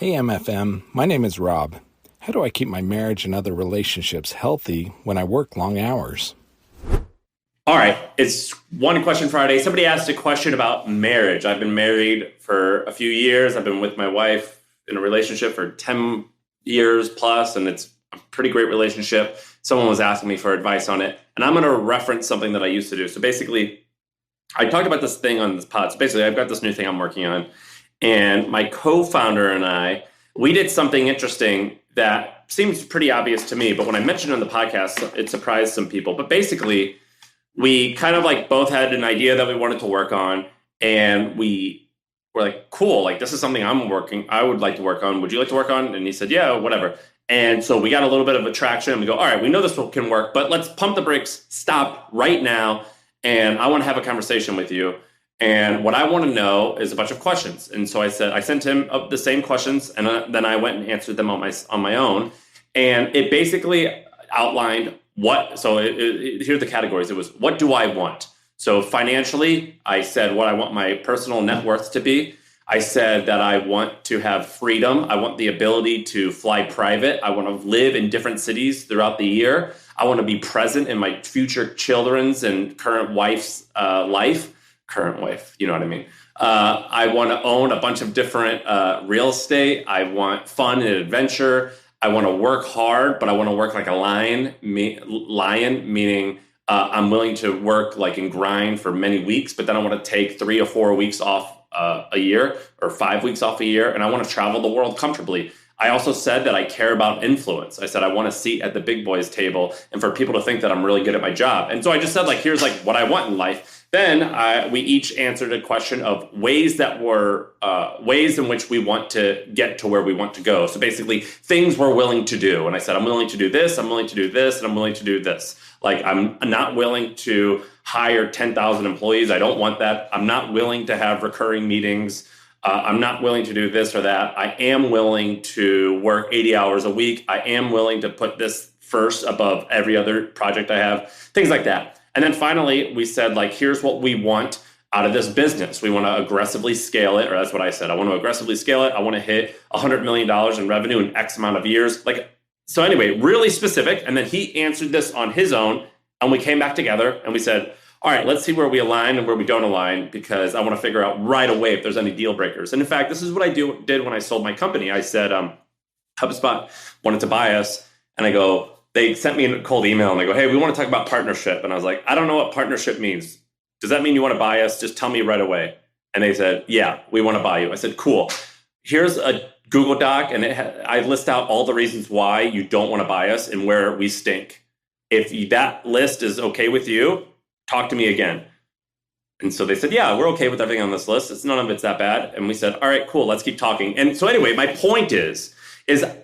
Hey MFM, my name is Rob. How do I keep my marriage and other relationships healthy when I work long hours? All right, it's One Question Friday. Somebody asked a question about marriage. I've been married for a few years. I've been with my wife in a relationship for 10 years plus, and it's a pretty great relationship. Someone was asking me for advice on it, and I'm going to reference something that I used to do. So basically, I talked about this thing on this pod. So basically, I've got this new thing I'm working on, and my co-founder and I, we did something interesting that seems pretty obvious to me, but when I mentioned it on the podcast, it surprised some people. But basically, we kind of like both had an idea that we wanted to work on, and we were like, cool, like this is something I would like to work on. Would you like to work on? And he said, yeah, whatever. And so we got a little bit of attraction, and we go, all right, we know this can work, but let's pump the brakes, stop right now. And I want to have a conversation with you. And what I want to know is a bunch of questions. And so I sent him the same questions, and then I went and answered them on my own. And it basically outlined here are the categories. It was, what do I want? So financially, I said what I want my personal net worth to be. I said that I want to have freedom. I want the ability to fly private. I want to live in different cities throughout the year. I want to be present in my future children's and current wife's life. Current wife, you know what I mean? I want to own a bunch of different real estate. I want fun and adventure. I want to work hard, but I want to work like a lion, meaning I'm willing to work like and grind for many weeks, but then I want to take 3 or 4 weeks off a year or 5 weeks off a year, and I want to travel the world comfortably. I also said that I care about influence. I said I want a seat at the big boys table and for people to think that I'm really good at my job. And so I just said, like, here's like what I want in life. Then we each answered a question of ways in which we want to get to where we want to go. So basically, things we're willing to do. And I said, I'm willing to do this, I'm willing to do this, and I'm willing to do this. Like, I'm not willing to hire 10,000 employees. I don't want that. I'm not willing to have recurring meetings. I'm not willing to do this or that. I am willing to work 80 hours a week. I am willing to put this first above every other project I have, things like that. And then finally, we said, like, here's what we want out of this business. We want to aggressively scale it, or that's what I said. I want to aggressively scale it. I want to hit $100 million in revenue in X amount of years. So anyway, really specific. And then he answered this on his own, and we came back together and we said, all right, let's see where we align and where we don't align, because I want to figure out right away if there's any deal breakers. And in fact, this is what I did when I sold my company. I said, HubSpot wanted to buy us, and they sent me a cold email and they go, hey, we want to talk about partnership. And I was like, I don't know what partnership means. Does that mean you want to buy us? Just tell me right away. And they said, yeah, we want to buy you. I said, cool. Here's a Google Doc, and I list out all the reasons why you don't want to buy us and where we stink. If that list is okay with you, talk to me again. And so they said, yeah, we're okay with everything on this list. None of it's that bad. And we said, all right, cool, let's keep talking. And so anyway, my point is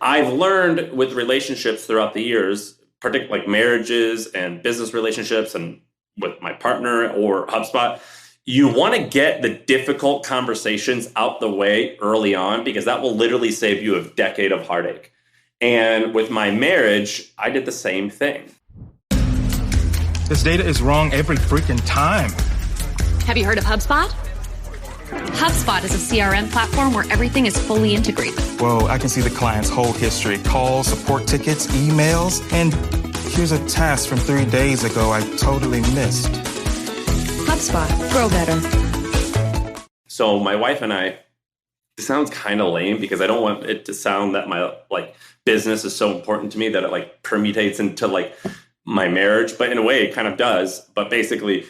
I've learned with relationships throughout the years, particularly like marriages and business relationships and with my partner or HubSpot, you want to get the difficult conversations out the way early on, because that will literally save you a decade of heartache. And with my marriage, I did the same thing. This data is wrong every freaking time. Have you heard of HubSpot? HubSpot is a CRM platform where everything is fully integrated. Whoa, I can see the client's whole history, calls, support tickets, emails, and here's a task from 3 days ago I totally missed. HubSpot, grow better. So my wife and I, it sounds kind of lame because I don't want it to sound that my business is so important to me that it permutates into my marriage, but in a way it kind of does. But basically,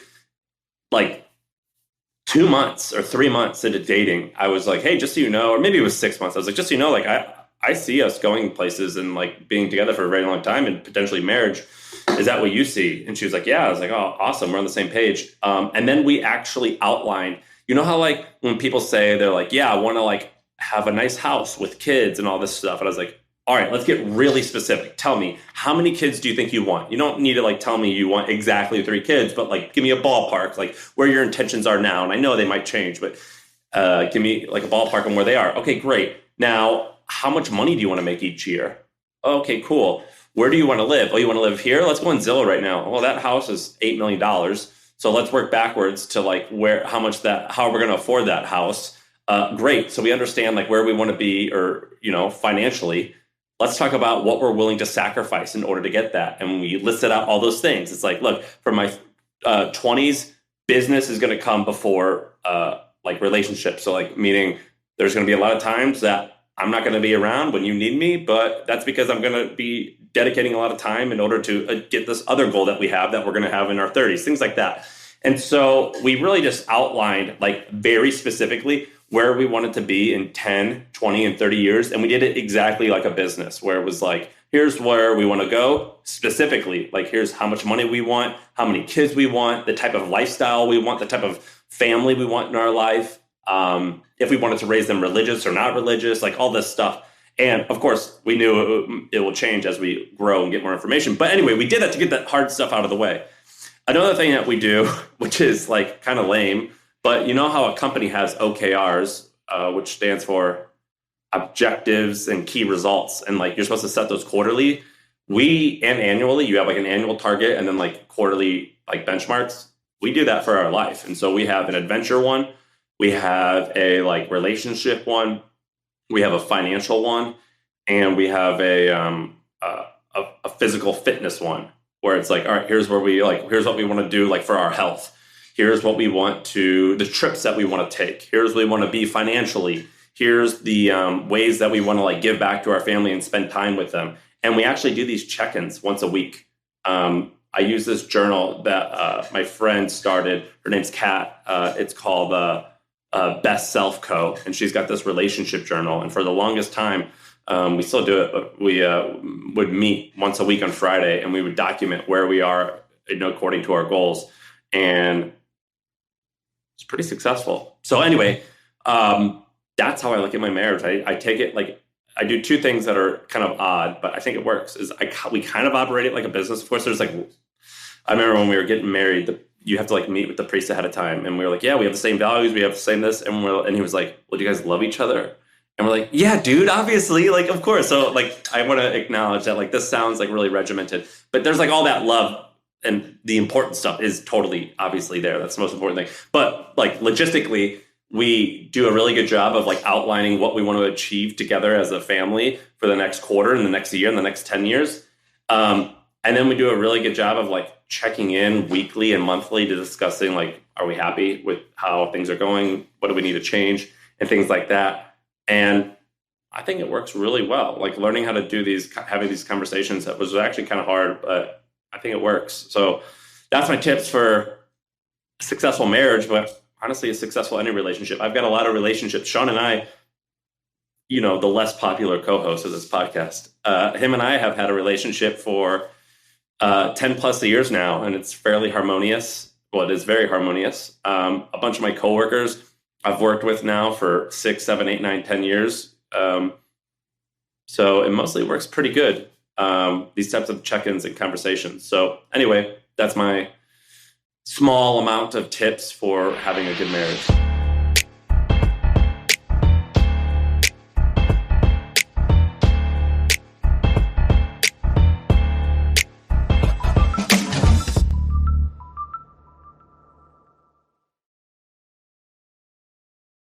2 months or 3 months into dating, I was like, hey, just so you know, or maybe it was 6 months. I was like, just so you know, I see us going places and being together for a very long time and potentially marriage. Is that what you see? And she was like, yeah. I was like, oh, awesome. We're on the same page. And then we actually outlined, you know how when people say they're like, yeah, I want to have a nice house with kids and all this stuff. And I was like, all right, let's get really specific. Tell me, how many kids do you think you want? You don't need to tell me you want exactly 3 kids, but give me a ballpark, where your intentions are now. And I know they might change, but give me a ballpark on where they are. Okay, great. Now, how much money do you want to make each year? Okay, cool. Where do you want to live? Oh, you want to live here? Let's go on Zillow right now. Well, that house is $8 million. So let's work backwards to how we're going to afford that house. Great. So we understand like where we want to be or, financially. Let's talk about what we're willing to sacrifice in order to get that. And we listed out all those things. It's like, look, for my 20s, business is going to come before like relationships. So like meaning there's going to be a lot of times that I'm not going to be around when you need me, but that's because I'm going to be dedicating a lot of time in order to get this other goal that we have that we're going to have in our 30s, things like that. And so we really just outlined like very specifically where we wanted to be in 10, 20, and 30 years. And we did it exactly like a business where it was like, here's where we want to go specifically. Like, here's how much money we want, how many kids we want, the type of lifestyle we want, the type of family we want in our life. If we wanted to raise them religious or not religious, like all this stuff. And of course, we knew it will change as we grow and get more information. But anyway, we did that to get that hard stuff out of the way. Another thing that we do, which is like kind of lame, but you know how a company has OKRs, which stands for objectives and key results. And like you're supposed to set those quarterly. And annually, you have like an annual target and then like quarterly like benchmarks. We do that for our life. And so we have an adventure one. We have a like relationship one. We have a financial one. And we have a physical fitness one where it's like, all right, here's what we want to do like for our health. Here's what we want the trips that we want to take. Here's what we want to be financially. Here's the ways that we want to like give back to our family and spend time with them. And we actually do these check-ins once a week. I use this journal that my friend started. Her name's Kat. It's called Best Self Co. And she's got this relationship journal. And for the longest time, we still do it, but we would meet once a week on Friday and we would document where we are, according to our goals. And it's pretty successful. So anyway, that's how I look at my marriage. I take it like I do two things that are kind of odd, but I think it works. We kind of operate it like a business. Of course, there's like, I remember when we were getting married, you have to like meet with the priest ahead of time. And we were like, yeah, we have the same values. We have the same this. And he was like, well, do you guys love each other? And we're like, yeah, dude, obviously, like, of course. So like, I want to acknowledge that like, this sounds like really regimented, but there's like all that love and the important stuff is totally obviously there. That's the most important thing. But like logistically, we do a really good job of like outlining what we want to achieve together as a family for the next quarter and the next year and the next 10 years. And then we do a really good job of like checking in weekly and monthly to discussing like, are we happy with how things are going? What do we need to change? And things like that. And I think it works really well. Like learning how to do having these conversations, that was actually kind of hard, but I think it works. So that's my tips for a successful marriage, but honestly, a successful any relationship. I've got a lot of relationships. Shaan and I, the less popular co-host of this podcast, him and I have had a relationship for 10 plus years now, and it's fairly harmonious. Well, it is very harmonious. A bunch of my coworkers I've worked with now for 6, 7, 8, 9, 10 years. So it mostly works pretty good. These types of check-ins and conversations. So anyway, that's my small amount of tips for having a good marriage.